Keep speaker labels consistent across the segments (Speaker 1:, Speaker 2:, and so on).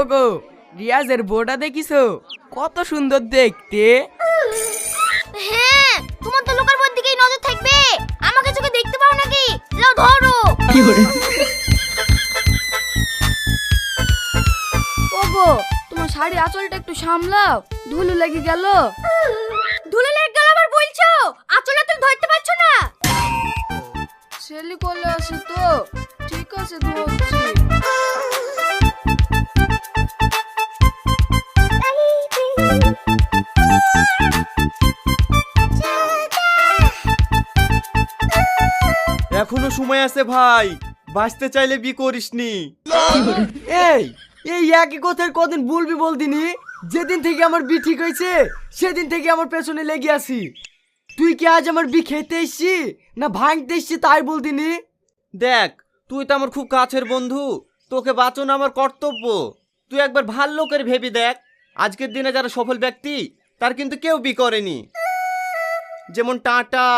Speaker 1: ওগো, রিয়াজের বউটা দেখিছো? কত সুন্দর দেখতে।
Speaker 2: হ্যাঁ, তোমার তো লোকের মধ্যে দিকেই নজর থাকবে। আমাকে চোখে দেখতে পাও নাকি? লাও ধরো।
Speaker 3: ওগো, তোমার শাড়ি আঁচলটা একটু সামলাও, ধুলো লেগে গেল।
Speaker 2: ধুলো লেগে গেল আবার বলছো? আঁচলটা তুমি ধরতে পারছো না?
Speaker 3: ছেলে কোলে আছে তো, ঠিক আছে ধরছি।
Speaker 4: এখনো সময় আছে ভাই, বাঁচতে চাইলে বি করিসনি।
Speaker 1: এই এই একই কথার কদিন বলবি বলদিনি? যেদিন থেকে আমার বি ঠিক হয়েছে সেদিন থেকে আমার পেছনে লেগে আছি। তুই কি আজ আমার বি খেতে এসছি না ভাঙতে এসছি তাই বলদিনি?
Speaker 4: দেখ, তুই তো আমার খুব কাছের বন্ধু, তোকে বাঁচানো আমার কর্তব্য। তুই একবার ভাল লোকের ভেবে দেখ, আজকের দিনে যারা সফল ব্যক্তি তার কিন্তু কেউ বি করেনি। যেমন টাটা,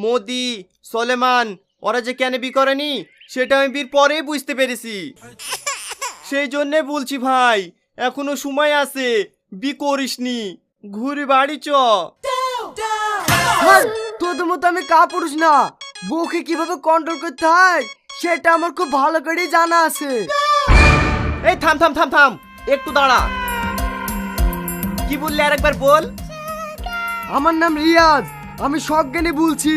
Speaker 4: মোদি, সলেমান, ওরা যে কেন বি করেনি সেটা আমি বির পরেই বুঝতে পেরেছি। সেই জন্যে বলছি ভাই, এখনো সময় আছে, বি করিসনি, ঘুরে বাড়ি চ।
Speaker 1: আর তোদের মতো আমি কাপুরুষ না, বউকে কিভাবে কন্ট্রোল করতে হয় সেটা আমার খুব ভালো করেই জানা আছে।
Speaker 4: এই থাম থাম থাম থাম, একটু দাঁড়া। কি বললি আরেকবার বল।
Speaker 1: আমার নাম রিয়াজ, আমি সজ্ঞানে বলছি,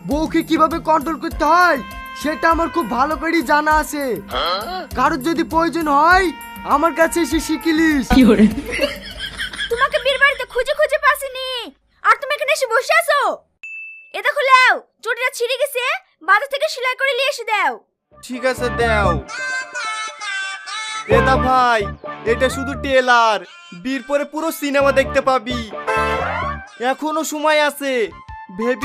Speaker 1: বউকে কিভাবে কন্ট্রোল করতে হয় সেটা আমার খুব ভালো করেই জানা আছে। কারোর যদি প্রয়োজন হয় আমার কাছে এসে শিখিলিস।
Speaker 2: তোমাকে বীর বাড়িতে খুঁজে খুঁজে পাসিনি, আর তুমি এখানে এসে বসে আছো। এ দেখো লাও, চটিটা ছিঁড়ে গেছে, বাজার থেকে সেলাই করে নিয়ে এসে দাও।
Speaker 4: ঠিক আছে দাও। এটা ভাই, এটা শুধু টেলার, বীর পরে পুরো সিনেমা দেখতে পাবি। এখনো সময় আছে, ভেবি